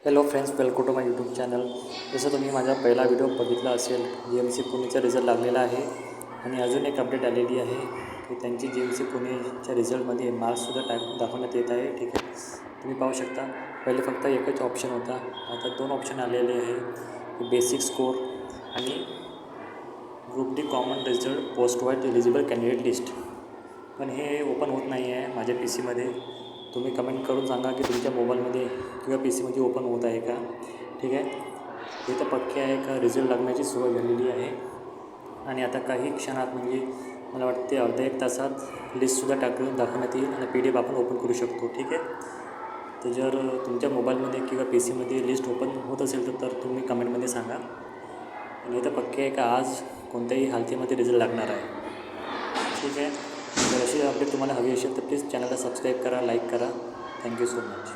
Hello friends, welcome to my YouTube channel. जसं तुम्ही माझा पहिला व्हिडिओ बघितला असेल, GMC पुणेचा रिझल्ट लागलेला आहे आणि अजून एक अपडेट आलेली आहे की त्यांची GMC पुणेच्या रिझल्टमध्ये मार्क्ससुद्धा दाखवण्यात येत आहे. ठीक आहे, तुम्ही पाहू शकता. पहिले फक्त एकच ऑप्शन होता, आता 2 ऑप्शन आलेले आहे, बेसिक स्कोर आणि group D common result post wide eligible candidate list. पण हे ओपन होत नाही आहे माझ्या PCमध्ये. तुम्ही कमेंट करून सांगा की तुमच्या मोबाईलमध्ये किंवा PCमध्ये ओपन होत आहे का. ठीक आहे, हे तर पक्के आहे का रिझल्ट लागण्याची सुरुवात झालेली आहे आणि आता काही क्षणात म्हणजे मला वाटते अर्ध्या 1 तासात लिस्टसुद्धा दाखवण्यात येईल आणि PDF आपण ओपन करू शकतो. ठीक आहे, तर जर तुमच्या मोबाईलमध्ये किंवा PCमध्ये लिस्ट ओपन होत असेल तर तुम्ही कमेंटमध्ये सांगा. आणि हे तर पक्के आहे का आज कोणत्याही हालतीमध्ये रिझल्ट लागणार आहे. ठीक आहे, तर अशी अपडेट तुम्हाला हवी असेल तर प्लीज चॅनलला सबस्क्राईब करा, लाईक करा. Thank you so much.